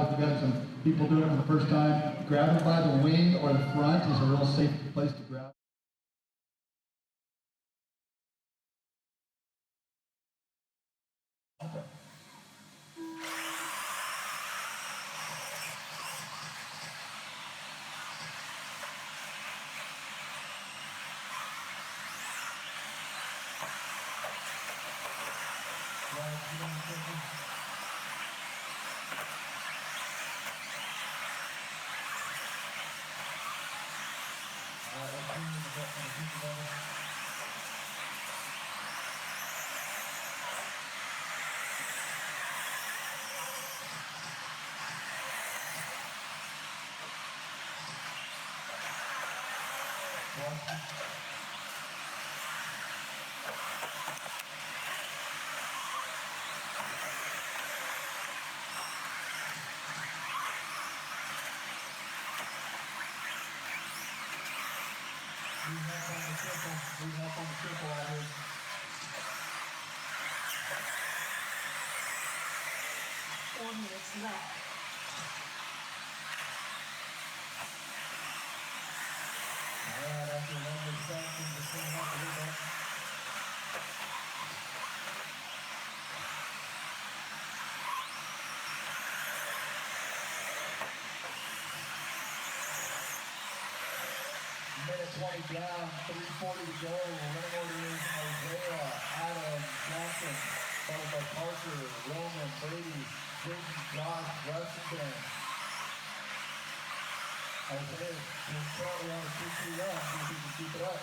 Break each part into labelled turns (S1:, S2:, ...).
S1: if you've got some people doing it for the first time, grab them by the wing or the front is a real safe place to grab. Need help on the triple out here.
S2: 4 minutes left.
S1: All right, after another section, just clean up a little bit. Minute 20 down, 3:40 to go. Running order is Isaiah, Adam, Johnson, followed by Parker, Roman, Brady, Jason, Josh, Washington. Isaiah, just shortly on a 2-2 run, see if he can keep it up.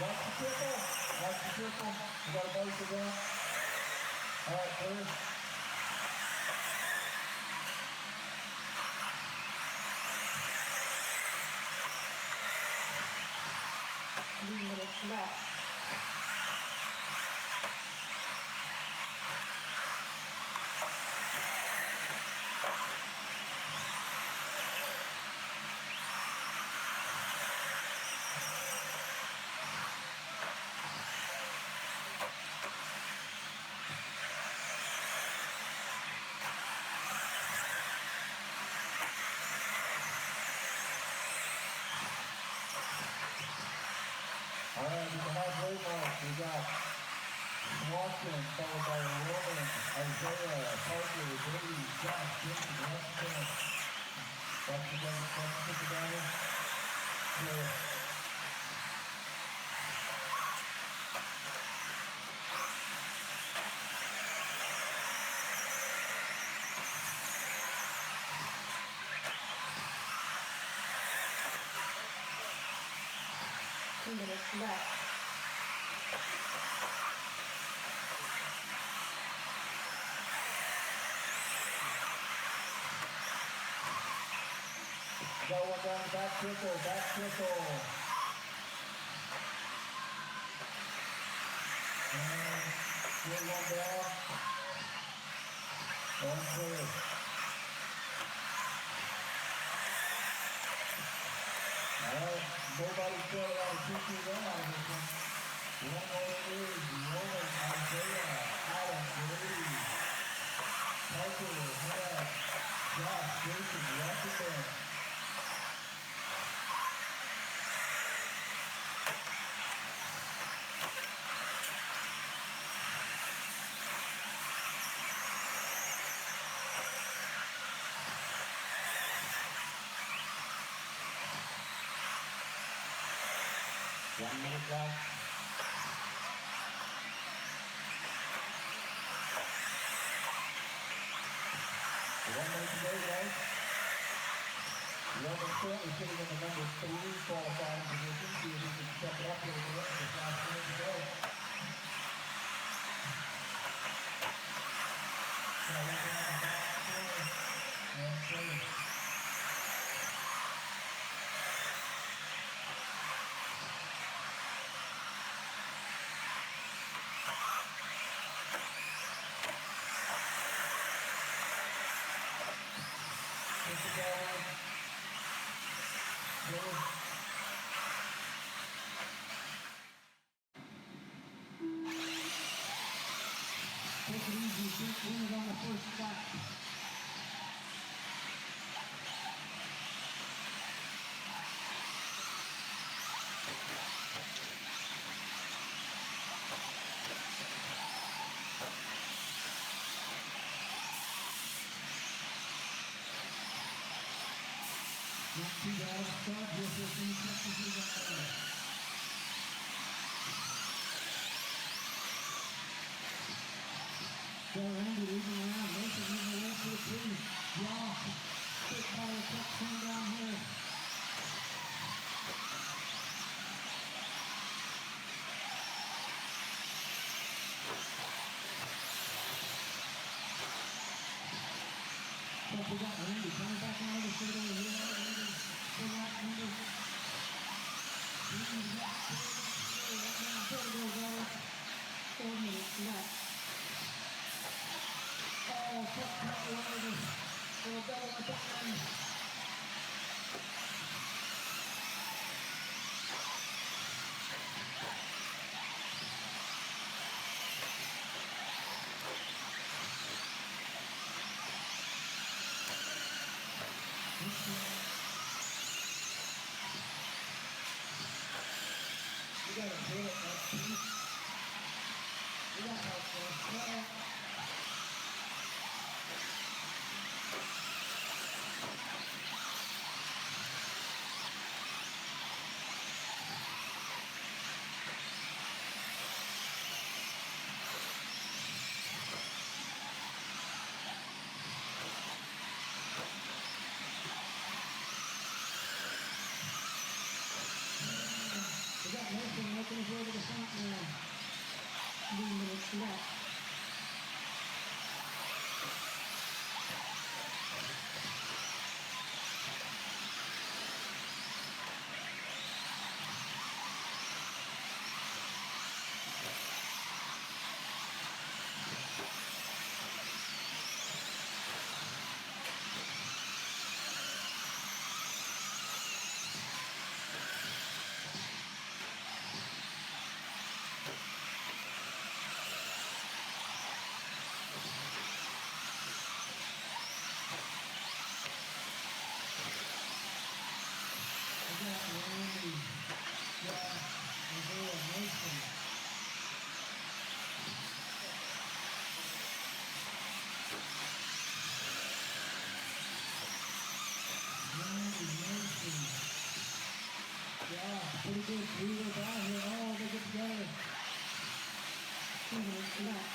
S1: Watch the triple. Watch the triple. You got a buzz to go. All right, clear.
S2: 3 minutes left.
S1: All right, in the halfway mark, we got Swanson, followed by Roman, Isaiah, Parker, Brady, Josh, Jason, Washington. Watch the gun, watch the down here. Clear.
S2: Minutes left.
S1: Got one down the back triple, back triple. And get one down. One clear. All right, nobody's going on a 2-2 run out of this one. One more is Roman, Isaiah, Adam, Brady, Parker, Head, Josh, Jason, Washington. One minute left. One minute to go, guys. Roman currently sitting in the number 3 qualifying position. See if he can step it up a little bit. Just last minute to go. And clear. Not too bad of a start here for a few seconds up there. So Randy leading around, Mason leading away for the three. Josh, quick ball attack coming down here. So we got Randy coming back on the straight over here. Randy, full right number. Randy's got
S2: 4 minutes left.
S1: oh, tough cut Randy. So a double up that one. We got a hit up piece. We got our first cut. We got Mason making his way to the front now.
S2: 3 minutes left.
S1: We got Randy, Josh, Isaiah, Mason. Randy, Mason. Josh, pretty good three-way ball here. Oh, they get together.
S2: 2 minutes left.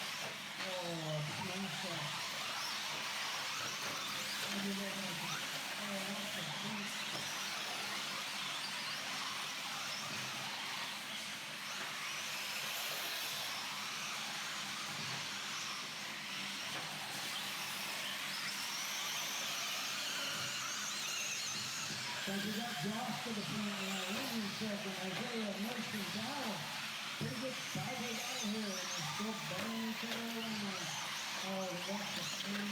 S1: Oh, smash shot. Oh, that's a great. So we got Josh to the front line, William second, Isaiah, Mason, Dallas. Pretty good five-way battle here, and they're still banging each other around. Oh, they got the speed.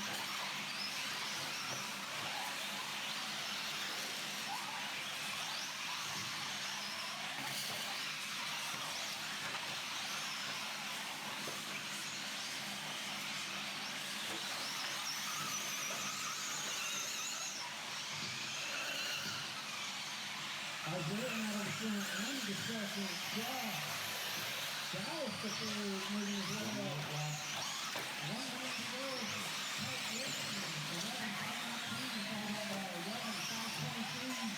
S1: Isaiah out of the front, and the second, Josh. Dallas the third, moving his way up. 1 minute to go. Tight race. 11-5-19, followed by 11-5-23.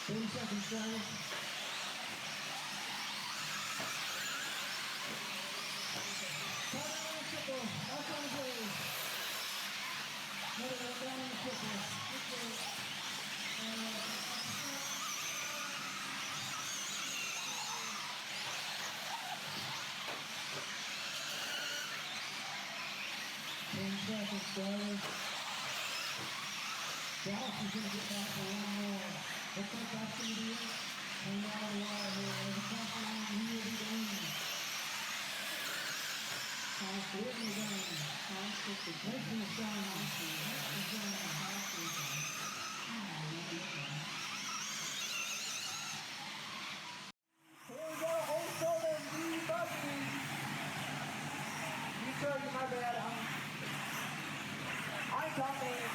S1: Seconds, Dallas. Back on the goal. Another one down in the triple. Seconds, Dallas. Dallas is going to get back for one more. Looks like that's going to be it. And out of the wire here. There's a top line. He will be the lead.
S2: Half
S1: We're in the game.
S2: half 50.
S1: Mason is down.
S2: Half is down. Half is down.
S1: Here we go. Home shoulder. Knee buggy. You told me my bad. I'm talking.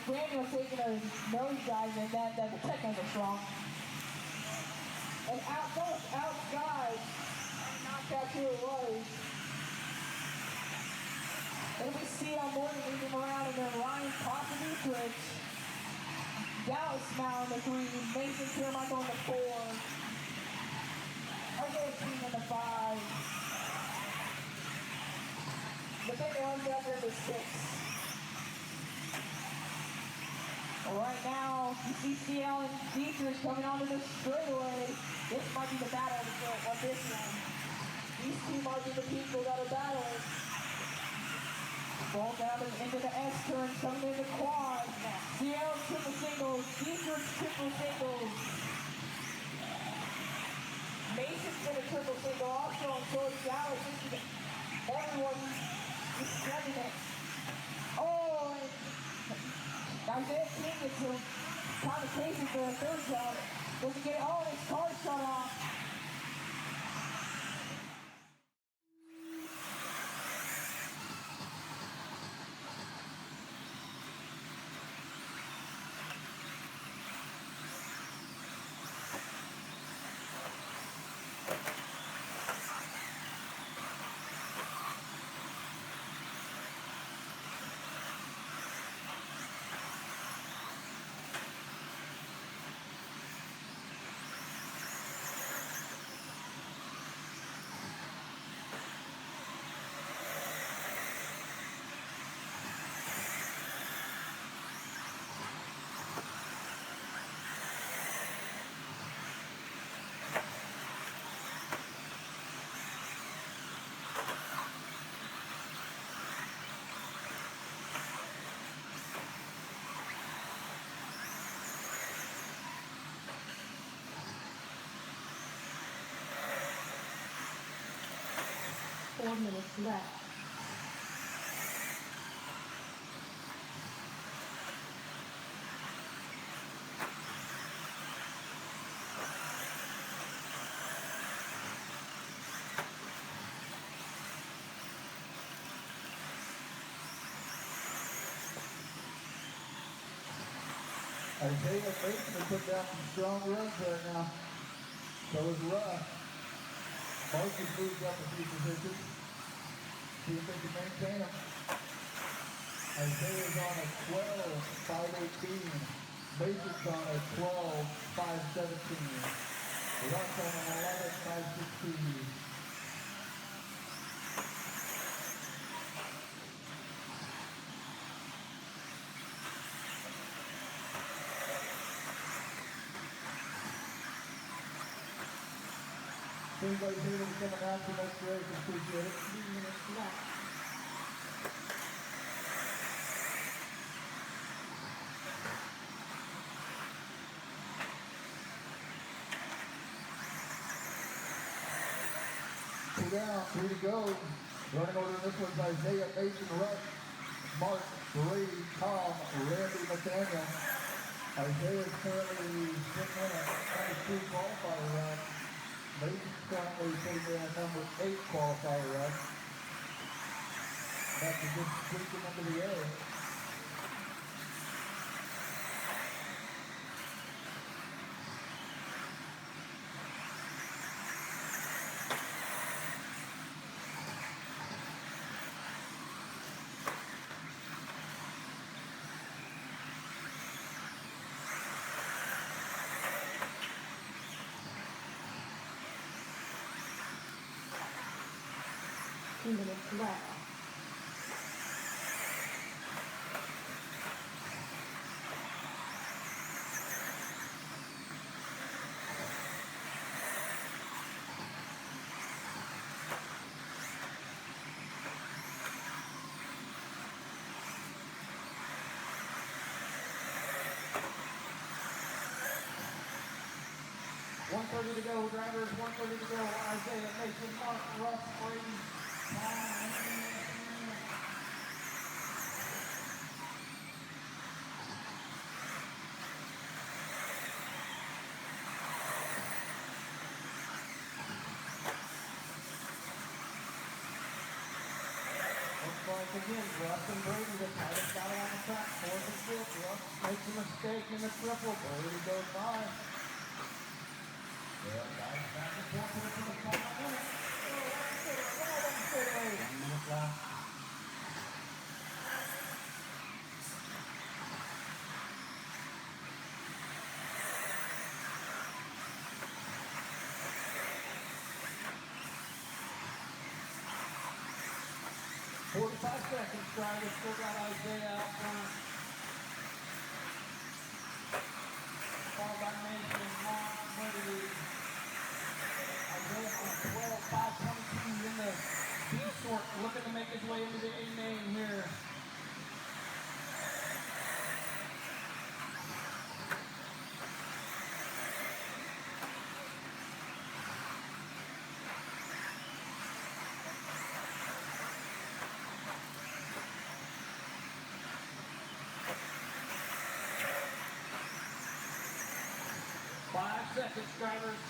S3: Brandon was taking a nosedive and that the technicals are strong. And both outside, knocked out who it was. And we see on Morgan leading him around, and then Ryan possibly switch. Dallas now in the 3, Mason Carmichael in the 4. Isaiah King in the 5. The big one's up in the 6. Right now, you see CL and Dietrich coming onto the straightaway. This might be the battle of this one. These two marching the people got a battle. Ball down into the S turn, coming into quad. CL triple singles, Dietrich triple singles. Mason's in a triple single also, and so is Dallas. Everyone is stepping it. Oh, and Isaiah King is some convocation for the third shot. Doesn't get all his cars shut off.
S2: Four minutes left.
S1: Isaiah Mason has put down some strong runs right now. So is Russ. Marcus moved up a few positions. See if they can maintain them. Isaiah's on a 12.518. Mason's on a 12.517. Russ on an 11.516. Everybody's able to come out to the next race. Appreciate it.
S2: 3 minutes left.
S1: Two down, 3 to go. Running order in this one's Isaiah Mason, Russ, Mark, Brady, Tom, Randy, Nathaniel. Isaiah's currently sitting in a 22 qualifier run. Mason's currently sitting in a number 8 qualifier run. That's a good sweeping into the air.
S2: Minutes left.
S1: .130 to go, drivers, 130 to go. Isaiah Mason, Mark, Russ, Brady,
S3: again, Russ and Brady, the tightest guy on the track, fourth and fifth. Russ makes a mistake in the triple. Brady goes by.
S1: Yeah, guys, back and forth with it for the final minute.
S3: Right
S1: 1 minute left.
S3: seconds, drivers. Still got Isaiah out front. Followed by Mason, Mark, Brady. Isaiah on 12, 5:22 in the B short, looking to make his way into the A main here. Seconds, drivers.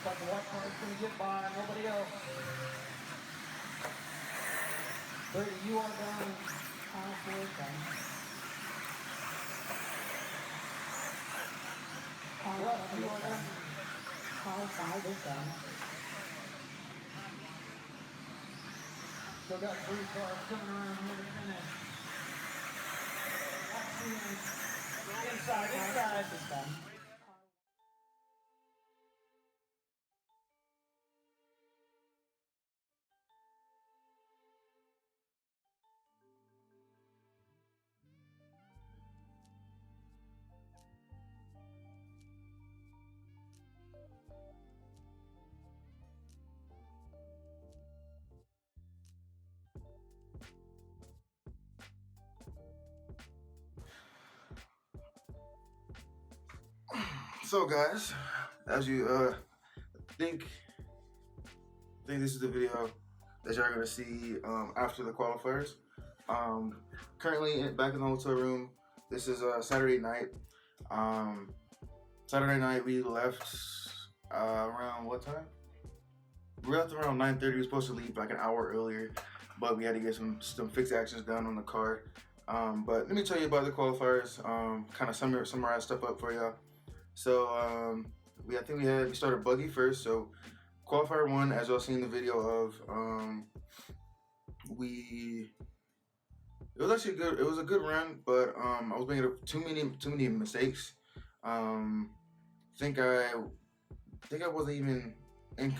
S3: But the white car is going to get by, nobody else. Brady, you are done.
S2: All four done.
S3: Russ, you are done.
S2: All five is done.
S3: Still got 3 cars coming around here to finish. Inside.
S2: Is done.
S4: So guys, as you think this is the video that y'all are gonna see after the qualifiers. Currently back in the hotel room. This is Saturday night. Saturday night we left around what time? We left around 9:30. We were supposed to leave like an hour earlier, but we had to get some fixed actions done on the car. But let me tell you about the qualifiers. Kind of summarize stuff up for y'all. So I think we started buggy first. So qualifier 1, as y'all seen the video of, it was actually good. It was a good run, but I was making too many mistakes. Think I wasn't even in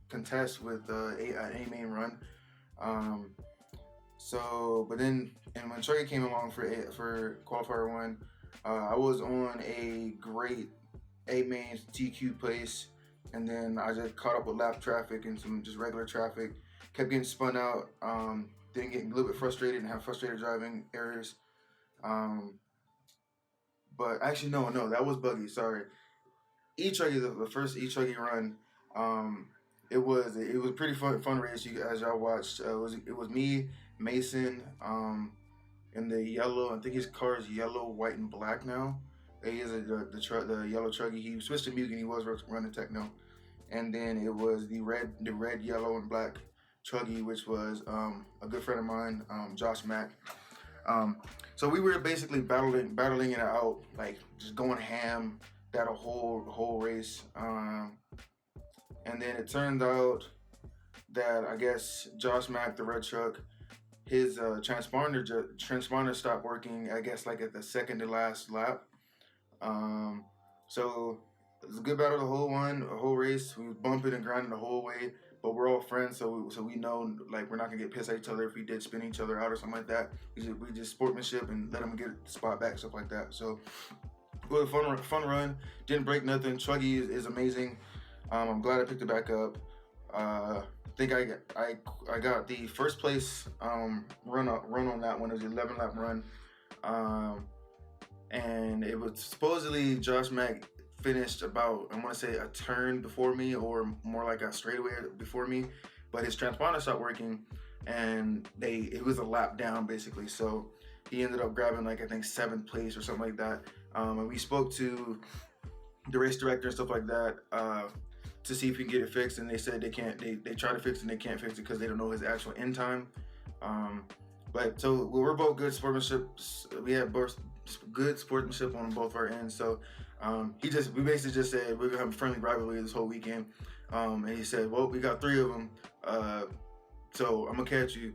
S4: contest with a main run. But then when Trey came along for qualifier 1. I was on a great A main TQ pace, and then I just caught up with lap traffic and some just regular traffic. Kept getting spun out. Then getting a little bit frustrated and have frustrated driving errors. But actually, no, that was buggy. Sorry. E-Truggy, the first E-Truggy run. It was a pretty fun race. As y'all watched, it was me, Mason. In the yellow, I think his car is yellow, white, and black now. He is the yellow Truggy. He switched to Mugen. He was running Techno, and then it was the red, yellow, and black Truggy, which was a good friend of mine, Josh Mack. So we were basically battling it out, like just going ham that whole race. And then it turned out that I guess Josh Mack, the red truck, his transponder stopped working, I guess, like at the second to last lap. So it was a good battle the whole race. We was bumping and grinding the whole way, but we're all friends, so we know like we're not gonna get pissed at each other if we did spin each other out or something like that. We just sportsmanship and let them get the spot back, stuff like that. So it was a fun run. Didn't break nothing. Truggy is amazing. I'm glad I picked it back up. I think I got the first place run on that one. It was an 11-lap run, and it was supposedly Josh Mack finished about, I want to say, a turn before me, or more like a straightaway before me, but his transponder stopped working, and it was a lap down basically. So he ended up grabbing like I think 7th place or something like that. And we spoke to the race director and stuff like that. to see if he can get it fixed, and they said they can't. They try to fix it and they can't fix it because they don't know his actual end time. But so we're both good sportsmanship. We had both good sportsmanship on both our ends. So we basically just said we're gonna have a friendly rivalry this whole weekend. And he said, well, we got 3 of them. So I'm gonna catch you.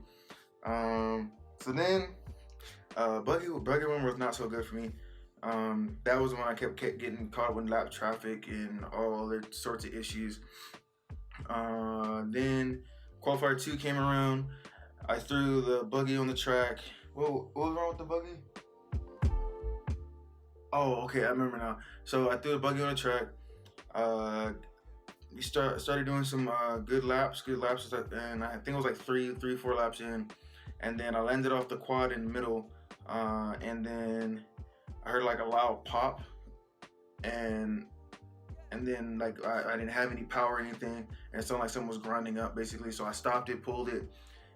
S4: So then buggy one was not so good for me. That was when I kept getting caught up in lap traffic and all other sorts of issues. Then qualifier 2 came around. I threw the buggy on the track. What was wrong with the buggy? Oh, okay, I remember now. So I threw the buggy on the track. We started doing some good laps, and I think it was like 4 laps in, and then I landed off the quad in the middle, and then I heard like a loud pop, and then like I didn't have any power or anything, and it sounded like someone was grinding up basically. So I stopped it, pulled it,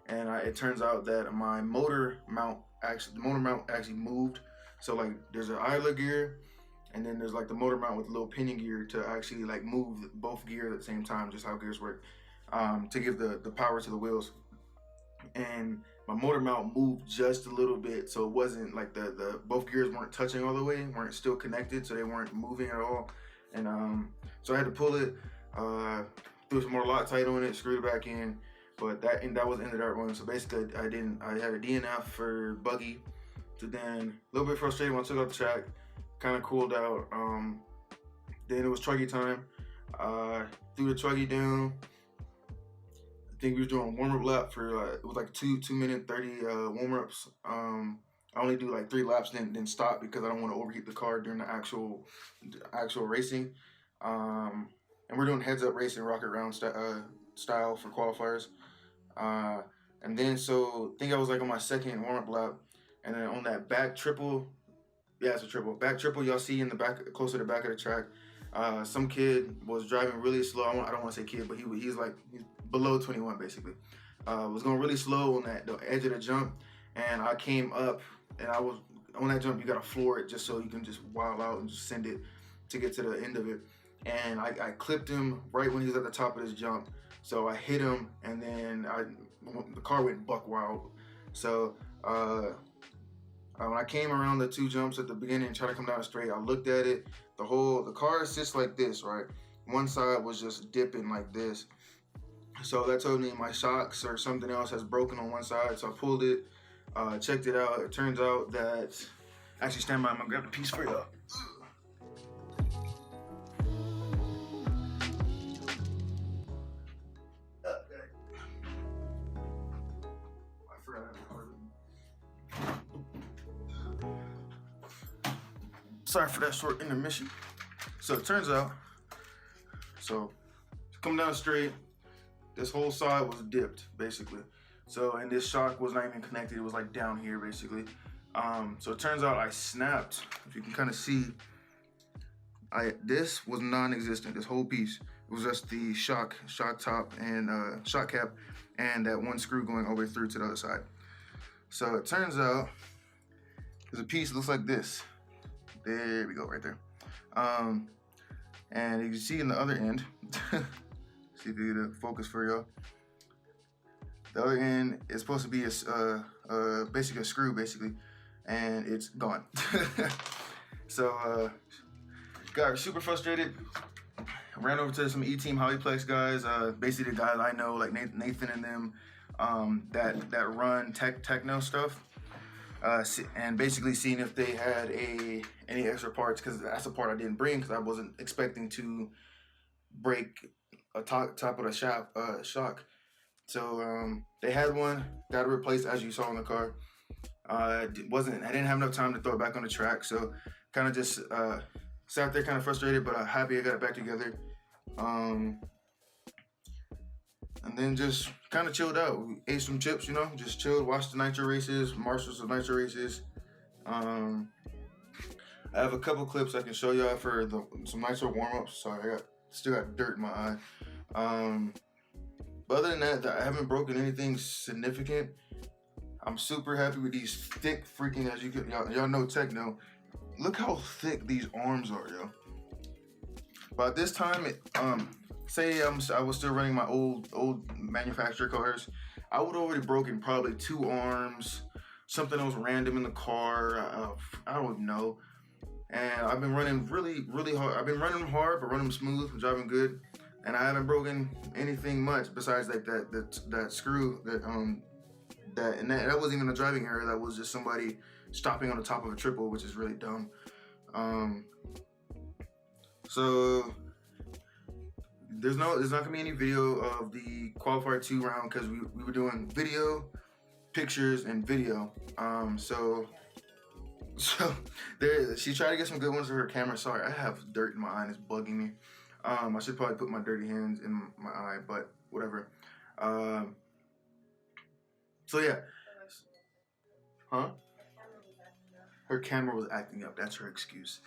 S4: and it turns out that my motor mount actually moved. So like there's an idler gear, and then there's like the motor mount with a little pinion gear to actually like move both gears at the same time, just how gears work, to give the power to the wheels. And my motor mount moved just a little bit, so it wasn't like the both gears weren't touching all the way, weren't still connected, so they weren't moving at all. And so I had to pull it, threw some more Loctite on it, screwed it back in. But that was the end of that run. So basically, I had a DNF for buggy. So then a little bit frustrated when I took out the track, kind of cooled out. Then it was truggy time. Threw the truggy down. I think we was doing a warm-up lap for it was like 2 minute 30 warm-ups. I only do like 3 laps, then stop because I don't want to overheat the car during the actual racing. And we're doing heads-up racing, rocket round style for qualifiers. And then so I think I was like on my second warm-up lap, and then on that back triple, yeah, it's a triple. Back triple y'all see in the back, close to the back of the track. Some kid was driving really slow. I don't want to say kid, but he's below 21 basically. Was going really slow on the edge of the jump, and I came up, and I was on that jump. You gotta floor it just so you can just wild out and just send it to get to the end of it. And I clipped him right when he was at the top of his jump. So I hit him, and then the car went buck wild. So when I came around the 2 jumps at the beginning and tried to come down straight, I looked at it. The car is just like this, right? One side was just dipping like this. So that told me my shocks or something else has broken on one side. So I pulled it, checked it out. It turns out that, actually stand by, I'm gonna grab the piece for you. Sorry for that short intermission. So it turns out, so come down straight, this whole side was dipped basically. So, and this shock was not even connected, it was like down here basically. So it turns out I snapped, if you can kind of see, this was non-existent, this whole piece. It was just the shock top and shock cap and that one screw going all the way through to the other side. So it turns out there's a piece that looks like this. There we go, right there. And you can see in the other end, see if you get a focus for y'all. The other end is supposed to be basically a screw, basically, and it's gone. So got super frustrated. Ran over to some E-Team Hollyplex guys, basically the guys I know, like Nathan and them, that run techno stuff. And basically seeing if they had any extra parts, because that's the part I didn't bring because I wasn't expecting to break a top of the shock. So they had one, got it replaced as you saw in the car. I didn't have enough time to throw it back on the track, so kind of just sat there kind of frustrated, but happy I got it back together. And then just kind of chilled out. We ate some chips, just chilled, watched the nitro races, marshals of nitro races. I have a couple clips I can show y'all for some nitro warm-ups. Sorry, I still got dirt in my eye. But other than that, I haven't broken anything significant. I'm super happy with these thick freaking, as y'all know techno. Look how thick these arms are, yo. By this time, say I was still running my old manufacturer cars, I would have already broken probably 2 arms, something else random in the car. I don't know. And I've been running really hard. I've been running hard, but running smooth, driving good, and I haven't broken anything much besides like that screw that wasn't even a driving error. That was just somebody stopping on the top of a triple, which is really dumb. So there's not gonna be any video of the qualifier 2 round because we were doing video, pictures, and video. So there, she tried to get some good ones with her camera. Sorry, I have dirt in my eye and it's bugging me. I should probably put my dirty hands in my eye, but whatever. So yeah. Huh? Her camera was acting up. That's her excuse.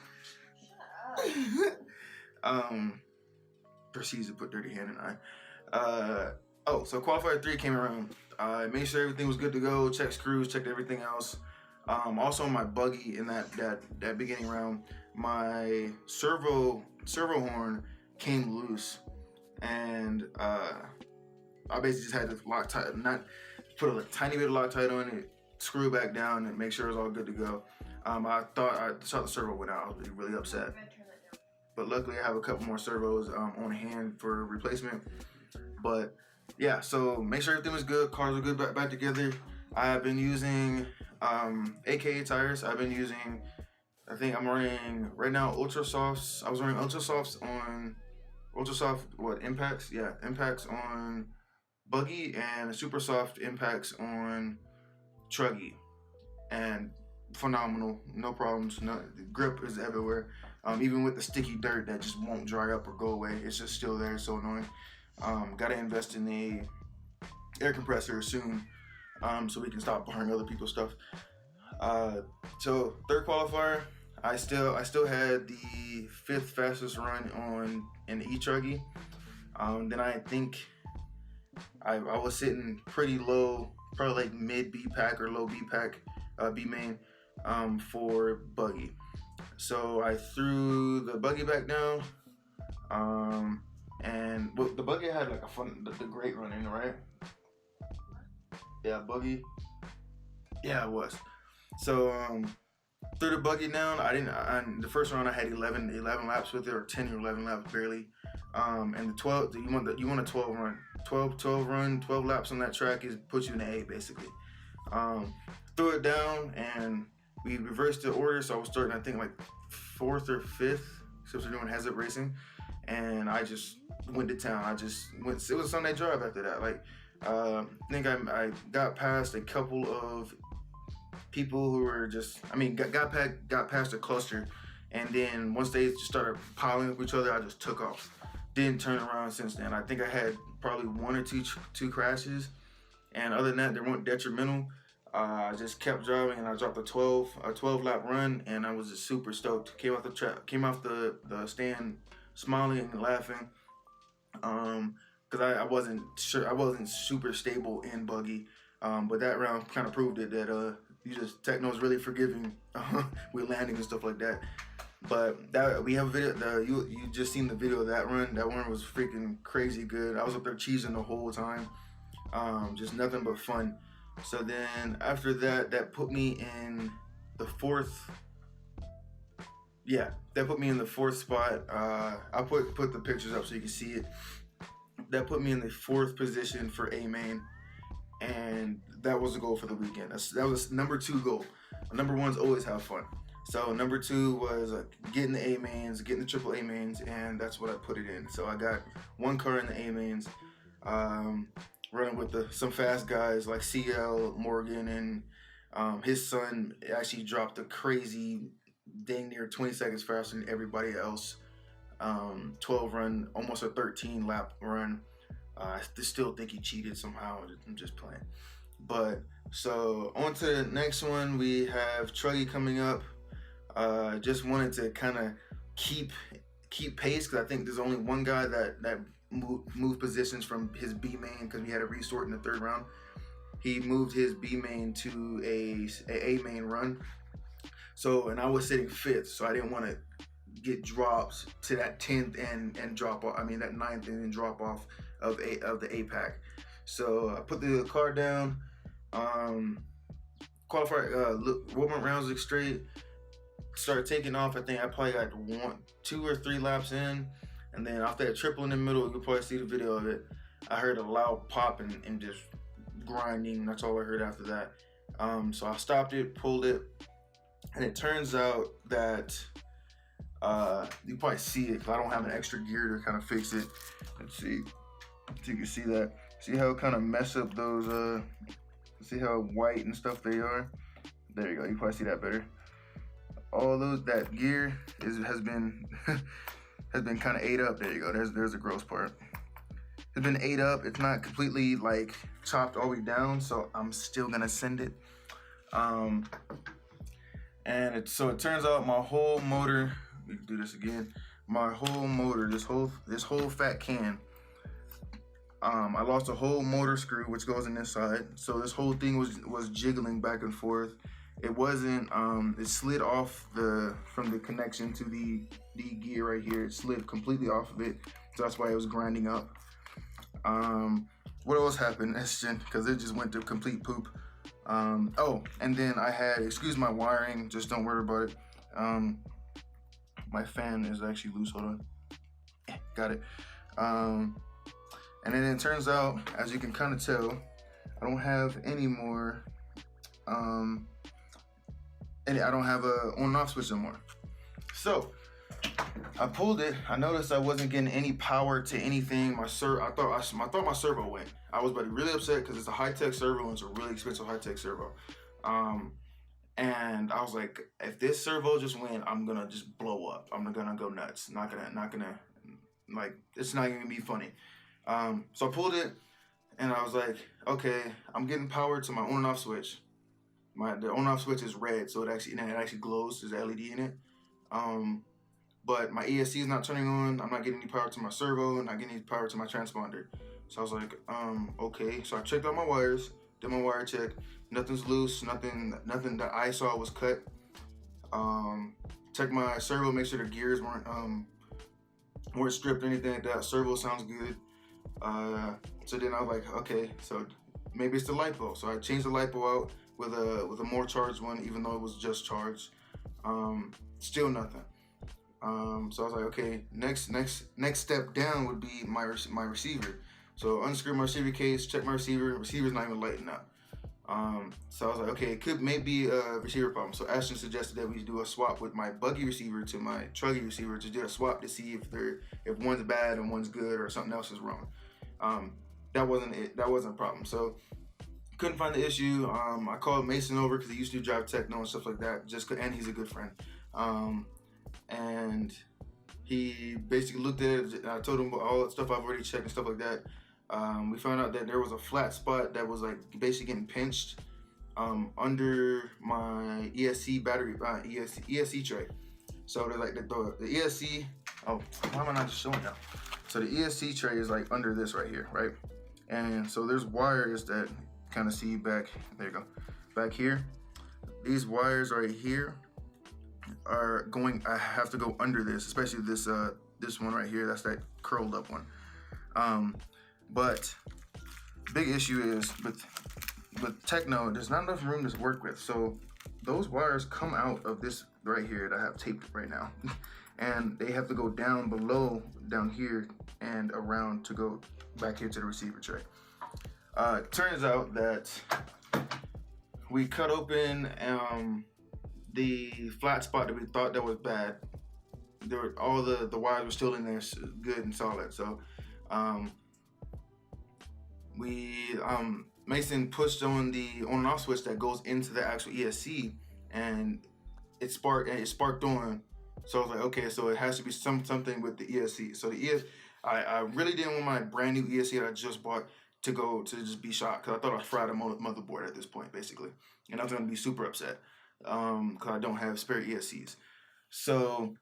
S4: Proceeds to put dirty hand in eye. So qualifier 3 came around. I made sure everything was good to go. Checked screws. Checked everything else. Also my buggy in that beginning round, my servo horn came loose, and I basically just had to not put a tiny bit of Loctite on it, screw it back down, and make sure it was all good to go. I thought the servo went out. I was really upset, but luckily I have a couple more servos on hand for replacement. But yeah, so make sure everything was good. Cars were good back together. I've been using AKA tires. I've been using, I think I'm running right now Ultra Softs. I was running Ultra Softs on Ultra Soft impacts? Yeah, impacts on buggy and Super Soft impacts on truggy, and phenomenal, no problems. No, the grip is everywhere. Even with the sticky dirt that just won't dry up or go away, it's just still there. It's so annoying. Gotta invest in a air compressor soon. So we can stop burning other people's stuff. So 3rd qualifier, I still had the 5th fastest run in the e-truggy. Then I think I was sitting pretty low, probably like mid B pack or low B pack, B main, for buggy. So I threw the buggy back down, and the buggy had like the great run in, right? Yeah, buggy. Yeah, it was. So threw the buggy down. The first round I had 11 laps with it, or 10 or 11 laps barely. And the 12, you want a 12 run. 12 laps on that track puts you in the A basically. Threw it down and we reversed the order. So I was starting, I think like 4th or 5th, since we're doing hazard racing, and I just went to town. It was Sunday drive after that. Like, I think I got past a couple of people who were got past a cluster, and then once they just started piling up each other, I just took off. Didn't turn around since then. I think I had probably 1 or 2 crashes, and other than that, they weren't detrimental. I just kept driving, and I dropped a 12 lap run, and I was just super stoked. Came off the stand smiling and laughing, because I wasn't super stable in buggy, but that round kind of proved it that Techno's really forgiving with landing and stuff like that. But that we have a video. You just seen the video of that run. That one was freaking crazy good. I was up there cheesing the whole time, just nothing but fun. So then after that put me in the 4th. Yeah, that put me in the 4th spot. I'll put the pictures up so you can see it. That put me in the 4th position for A main, and that was the goal for the weekend. That was number 2 goal. Number 1's always have fun. So number 2 was getting the A mains, getting the triple A mains, and that's what I put it in. So I got 1 car in the A mains, running with some fast guys like CL Morgan, and his son actually dropped a crazy dang near 20 seconds faster than everybody else. 12 run, almost a 13 lap run. I still think he cheated somehow. I'm just playing. But so on to the next one. We have Truggy coming up. Just wanted to kind of keep pace, because I think there's only one guy that moved positions from his B main, because we had a resort in the 3rd round. He moved his B main to a main run. So, and I was sitting 5th, so I didn't want to get drops to that 10th and drop off. I mean that 9th and drop off of the APAC. So I put the car down, qualified, went rounds like straight, started taking off. I think I probably got 1, 2 or 3 laps in, and then after that triple in the middle, you'll probably see the video of it. I heard a loud pop and just grinding. That's all I heard after that. So I stopped it, pulled it, and it turns out that you probably see it because I don't have an extra gear to kind of fix it. Let's see if you can see that. See how it kind of mess up those, see how white and stuff they are? There you go, you probably see that better. All that gear has been kind of ate up. There you go, there's the gross part. It's been ate up. It's not completely like chopped all the way down, so I'm still gonna send it. And so it turns out my whole motor, we can do this again, my whole motor, this whole fat can, I lost a whole motor screw which goes in this side. So this whole thing was jiggling back and forth. It wasn't, it slid off from the connection to the gear right here. It slid completely off of it, so that's why it was grinding up. What else happened? Because it just went to complete poop. Oh, and then I had, excuse my wiring, just don't worry about it. My fan is actually loose, hold on. Got it. And then it turns out, as you can kind of tell, I don't have any more, I don't have a on and off switch anymore. So I pulled it. I noticed I wasn't getting any power to anything. I thought my servo went. I was really upset because it's a high-tech servo and it's a really expensive high-tech servo. And I was like, if this servo just went, I'm gonna just blow up. I'm gonna go nuts. Not gonna like, it's not gonna be funny. So I pulled it and I was like, okay, I'm getting power to my on and off switch. The on and off switch is red, so it actually glows. There's an LED in it. But my ESC is not turning on. I'm not getting any power to my servo, not getting any power to my transponder. So I was like, okay. So I checked out my wires, did my wire check. Nothing's loose, nothing that I saw was cut. Checked my servo, make sure the gears weren't stripped or anything like that. Servo sounds good. So then I was like, okay, so maybe it's the LiPo. So I changed the LiPo out with a more charged one, even though it was just charged. Still nothing. So I was like, okay, next step down would be my receiver. So unscrew my receiver case, check my receiver. Receiver's not even lighting up. So I was like, okay, it could maybe a receiver problem. So Ashton suggested that we do a swap with my buggy receiver to my truggy receiver, to do a swap to see if one's bad and one's good or something else is wrong. That wasn't it. That wasn't a problem. So couldn't find the issue. I called Mason over because he used to drive techno and stuff like that. And he's a good friend. And he basically looked at it. I told him about all the stuff I've already checked and stuff like that. We found out that there was a flat spot that was like basically getting pinched under my ESC battery, ESC tray. So there's like the ESC. Oh, why am I not just showing y'all? So the ESC tray is like under this right here, right? And so there's wires that kind of see back. There you go, back here. These wires right here are going. I have to go under this, especially this one right here. That's that curled up one. But big issue is with techno, there's not enough room to work with. So those wires come out of this right here that I have taped right now, and they have to go down below, down here, and around to go back here to the receiver tray. Turns out that we cut open the flat spot that we thought that was bad. All the wires were still in there, good and solid. So Mason pushed on the on and off switch that goes into the actual ESC, and it sparked on. So I was like, okay, so it has to be something with the ESC. So I really didn't want my brand new ESC that I just bought to just be shot, because I thought I fried a motherboard at this point, basically, and I was gonna be super upset because I don't have spare ESCs. So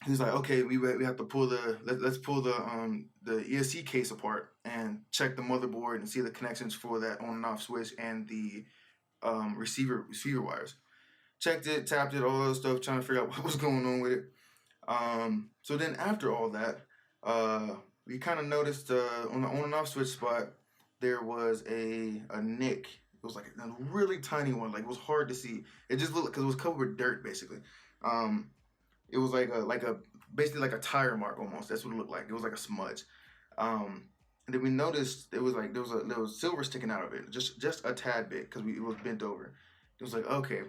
S4: he's like, okay, we have to pull let's pull the ESC case apart and check the motherboard and see the connections for that on and off switch and the receiver wires. Checked it, tapped it, all that stuff, trying to figure out what was going on with it. So then after all that, we kind of noticed on the on and off switch spot there was a nick. It was like a really tiny one, like it was hard to see. It just looked because it was covered with dirt basically. It was like a basically like a tire mark almost. That's what it looked like. It was like a smudge. And then we noticed it was like there was silver sticking out of it, just a tad bit because it was bent over. It was like okay,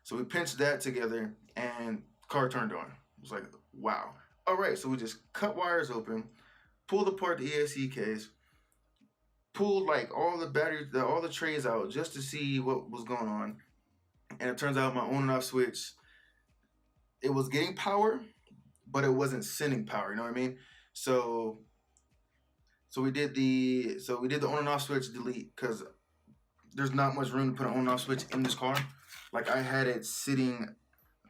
S4: so we pinched that together and car turned on. It was like wow. All right, so we just cut wires open, pulled apart the ESC case, pulled like all the batteries, all the trays out just to see what was going on. And it turns out my on and off switch, it was getting power, but it wasn't sending power. You know what I mean? So we did the on and off switch delete because there's not much room to put an on and off switch in this car. Like I had it sitting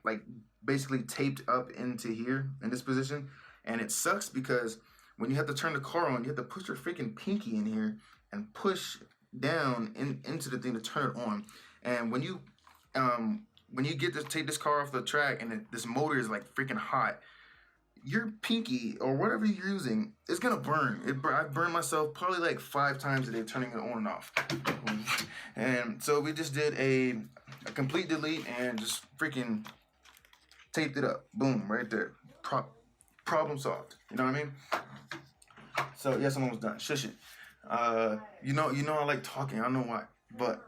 S4: like basically taped up into here in this position, and it sucks because when you have to turn the car on, you have to put your freaking pinky in here and push down into the thing to turn it on. And when you get to take this car off the track and this motor is like freaking hot, your pinky or whatever you're using is gonna burn. I burned myself probably like 5 times a day turning it on and off. And so we just did a complete delete and just freaking taped it up. Boom, right there. Problem solved. You know what I mean? So yes, I'm almost done. Shush it. You know I like talking. I don't know why, but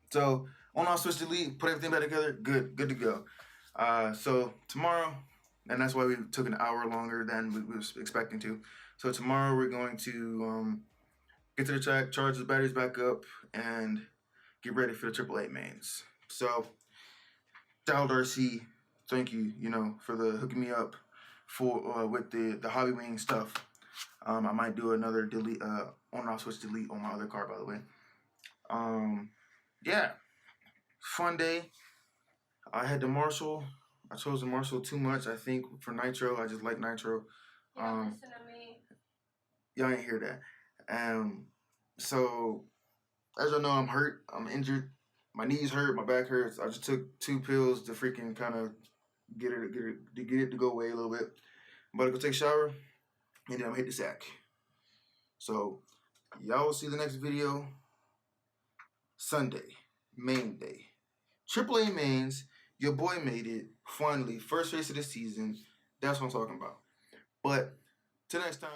S4: so on off switch delete, put everything back together. Good to go. So tomorrow, and that's why we took an hour longer than we was expecting to. So tomorrow we're going to get to the track, charge the batteries back up, and get ready for the AAA mains. So, Dal Darcy, thank you, for the hooking me up for with the hobby wing stuff. I might do another delete on and off switch delete on my other car, by the way. Yeah, fun day. I had the Marshall. I chose the Marshall too much, I think, for nitro. I just like nitro.
S5: Listen to me.
S4: Y'all ain't hear that. So as y'all know, I'm hurt. I'm injured. My knees hurt. My back hurts. I just took 2 pills to freaking kind of get it to go away a little bit. I'm about to go take a shower, and then I'm hit the sack. So y'all will see the next video Sunday, main day. AAA mains. Your boy made it finally. First race of the season. That's what I'm talking about. But till next time.